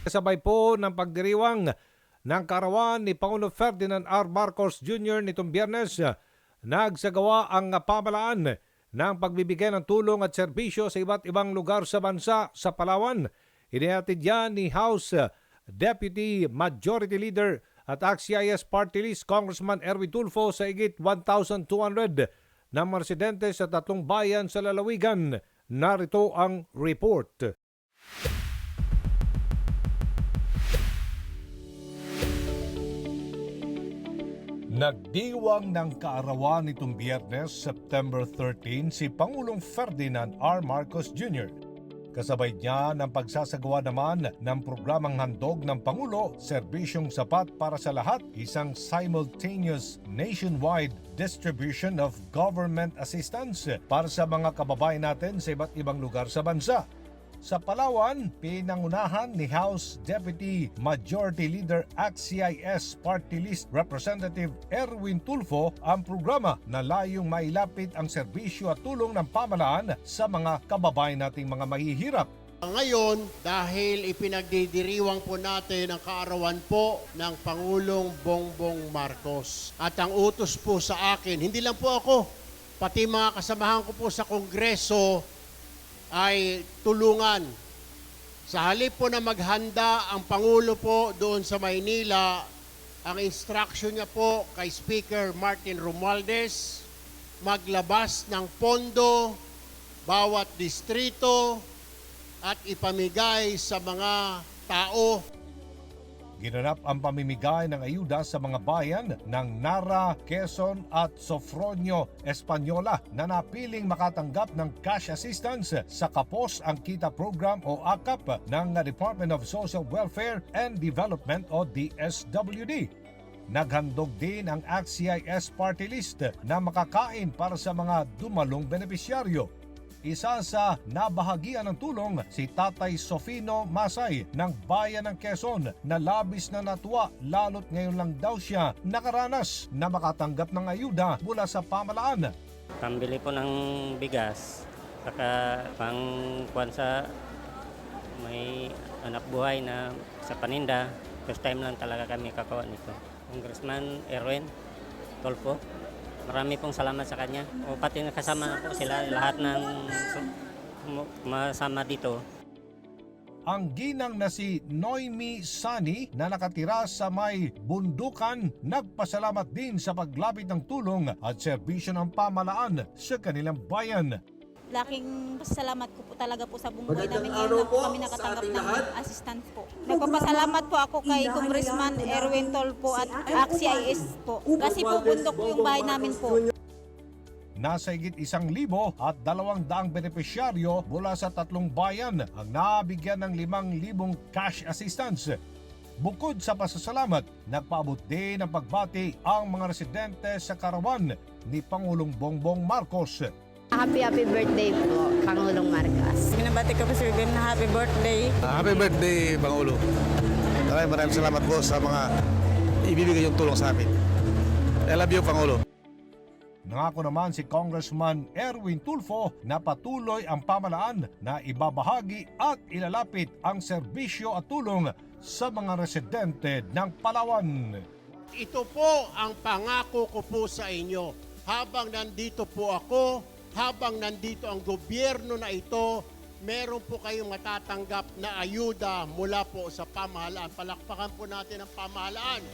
Kasabay po ng pagdiriwang ng karawan ni Pangulo Ferdinand R. Marcos Jr. nitong Biyernes, nagsagawa ang pamahalaan ng pagbibigay ng tulong at serbisyo sa iba't ibang lugar sa bansa sa Palawan. Inihatid yan ni House Deputy Majority Leader at ACT-CIS Party List Congressman Erwin Tulfo sa higit 1,200 na mga residente sa 3 bayan sa lalawigan. Narito ang report. Nagdiwang ng kaarawan nitong Biyernes, September 13, si Pangulong Ferdinand R. Marcos Jr. Kasabay niya ng pagsasagawa naman ng programang handog ng Pangulo, Serbisyong Sapat para sa Lahat, isang simultaneous nationwide distribution of government assistance para sa mga kababayan natin sa iba't ibang lugar sa bansa. Sa Palawan, pinangunahan ni House Deputy Majority Leader ACT-CIS Party List Representative Erwin Tulfo ang programa na layong mailapit ang serbisyo at tulong ng pamahalaan sa mga kababayan nating mga mahihirap. Ngayon, dahil ipinagdidiriwang po natin ang kaarawan po ng Pangulong Bongbong Marcos. At ang utos po sa akin, hindi lang po ako, pati mga kasamahan ko po sa Kongreso, ay tulungan. Sa halip po na maghanda ang Pangulo po doon sa Maynila, ang instruction niya po kay Speaker Martin Romualdez, maglabas ng pondo bawat distrito at ipamigay sa mga tao. Ginanap ang pamimigay ng ayuda sa mga bayan ng Nara, Quezon at Sofronio, Española na napiling makatanggap ng cash assistance sa Kapos ang Kita Program o AKAP ng Department of Social Welfare and Development o DSWD. Naghandog din ang ACT-CIS Party List na makakain para sa mga dumalong benepisyaryo. Isa sa nabahagian ng tulong si Tatay Sofino Masay ng Bayan ng Quezon na labis na natuwa lalo't ngayon lang daw siya nakaranas na makatanggap ng ayuda mula sa pamahalaan. Pambili po ng bigas, saka pangkuhan sa may anak buhay na sa paninda. First time lang talaga kami kakawa nito. Congressman Erwin Tulfo. Marami pong salamat sa kanya. O pati nakasama na po sila, lahat ng masama dito. Ang ginang na si Noemi Sani na nakatira sa may bundukan, nagpasalamat din sa paglapit ng tulong at serbisyo ng pamahalaan sa kanilang bayan. Laking pasalamat ko po talaga po sa buong buhay namin ngayon na po kami nakatanggap ng assistance po. Nagpapasalamat po ako kay Congressman Erwin Tulfo at ACT-CIS po. Kasi po bundok po yung bahay namin po. Nasa higit 1,000 at 200 benepisyaryo mula sa 3 bayan ang nabigyan ng 5,000 cash assistance. Bukod sa pasasalamat, nagpaabot din ng pagbati ang mga residente sa karawan ni Pangulong Bongbong Marcos. Happy birthday po, Pangulong Marcos. Binabati ko po si Bim na happy birthday. Happy birthday, Pangulo. Maraming salamat po sa mga ibibigay yung tulong sa amin. I love you, Pangulo. Nangako naman si Congressman Erwin Tulfo na patuloy ang pamahalaan na ibabahagi at ilalapit ang serbisyo at tulong sa mga residente ng Palawan. Ito po ang pangako ko po sa inyo. Habang nandito po ako, habang nandito ang gobyerno na ito, meron po kayong matatanggap na ayuda mula po sa pamahalaan. Palakpakan po natin ang pamahalaan.